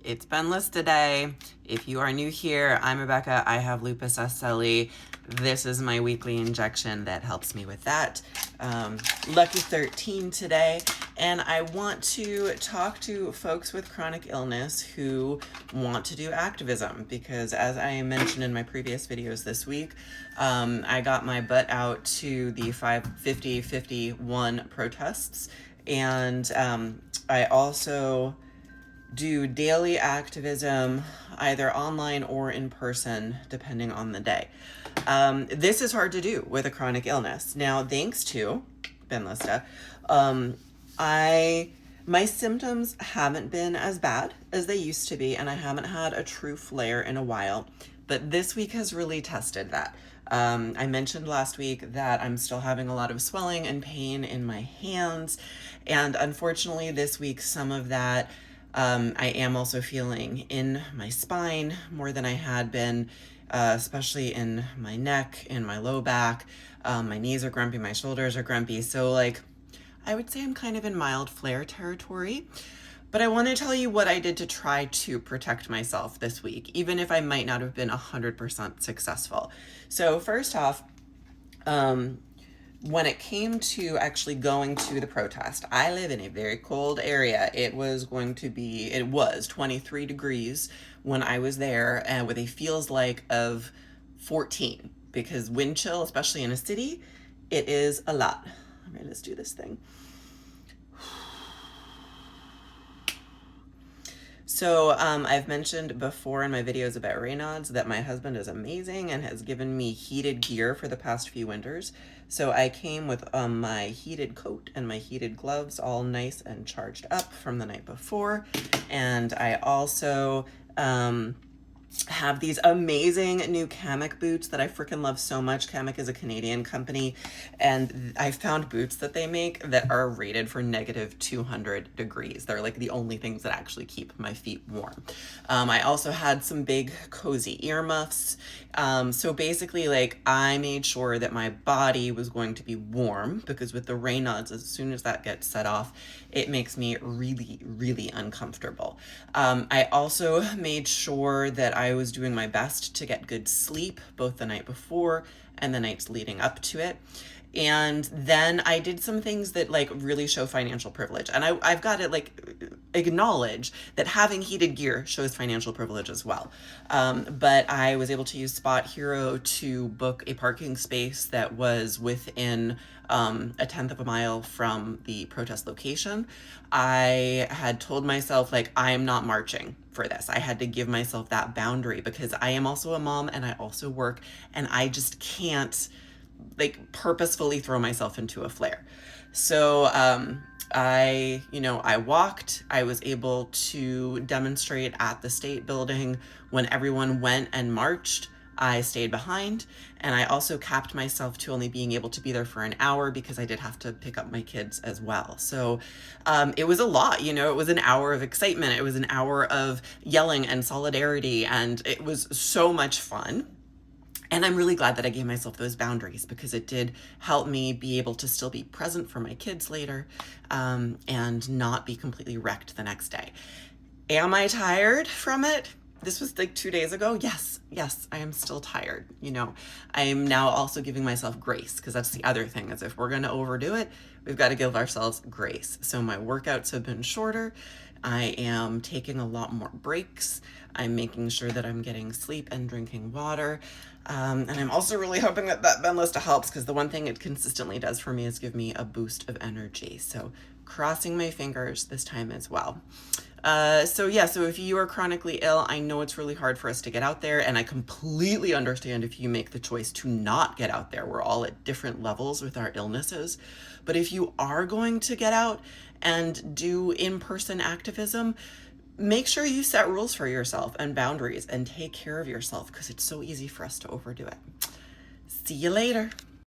It's Benlysta Day. If you are new here, I'm Rebecca. I have lupus SLE. This is my weekly injection that helps me with that. Lucky 13 today, and I want to talk to folks with chronic illness who want to do activism, because as I mentioned in my previous videos this week, I got my butt out to the 550-51 protests, and I also do daily activism either online or in person, depending on the day. This is hard to do with a chronic illness. Now, thanks to Benlysta, my symptoms haven't been as bad as they used to be, and I haven't had a true flare in a while, but this week has really tested that. I mentioned last week that I'm still having a lot of swelling and pain in my hands, and unfortunately this week some of that I am also feeling in my spine more than I had been, especially in my neck, in my low back. My knees are grumpy, my shoulders are grumpy. So like, I would say I'm kind of in mild flare territory. But I want to tell you what I did to try to protect myself this week, even if I might not have been 100% successful. So first off, when it came to actually going to the protest, I live in a very cold area. It was 23 degrees when I was there, and with a feels like of 14, because wind chill, especially in a city, it is a lot. I'm gonna just do this thing. So I've mentioned before in my videos about Raynaud's that my husband is amazing and has given me heated gear for the past few winters. So I came with my heated coat and my heated gloves all nice and charged up from the night before. And I also have these amazing new Kamek boots that I freaking love so much. Kamek is a Canadian company, and I found boots that they make that are rated for -200 degrees. They're like the only things that actually keep my feet warm. I also had some big cozy earmuffs. So basically, like, I made sure that my body was going to be warm, because with the Raynaud's, as soon as that gets set off, it makes me really, really uncomfortable. I also made sure that I was doing my best to get good sleep, both the night before and the nights leading up to it. And then I did some things that like really show financial privilege. And I've got to like acknowledge that having heated gear shows financial privilege as well. But I was able to use Spot Hero to book a parking space that was within a 10th of a mile from the protest location. I had told myself, like, I am not marching for this. I had to give myself that boundary, because I am also a mom and I also work, and I just can't like purposefully throw myself into a flare. So I walked. I was able to demonstrate at the state building. When everyone went and marched, I stayed behind, and I also capped myself to only being able to be there for an hour, because I did have to pick up my kids as well. So it was a lot, it was an hour of excitement. It was an hour of yelling and solidarity, and it was so much fun. And I'm really glad that I gave myself those boundaries, because it did help me be able to still be present for my kids later, and not be completely wrecked the next day. Am I tired from it? This was like 2 days ago. Yes, I am still tired. I am now also giving myself grace, because that's the other thing, is if we're going to overdo it, we've got to give ourselves grace. So my workouts have been shorter. I am taking a lot more breaks. I'm making sure that I'm getting sleep and drinking water. And I'm also really hoping that Benlysta helps, because the one thing it consistently does for me is give me a boost of energy. So crossing my fingers this time as well. So if you are chronically ill, I know it's really hard for us to get out there, and I completely understand if you make the choice to not get out there. We're all at different levels with our illnesses. But if you are going to get out and do in-person activism, make sure you set rules for yourself and boundaries and take care of yourself, because it's so easy for us to overdo it. See you later.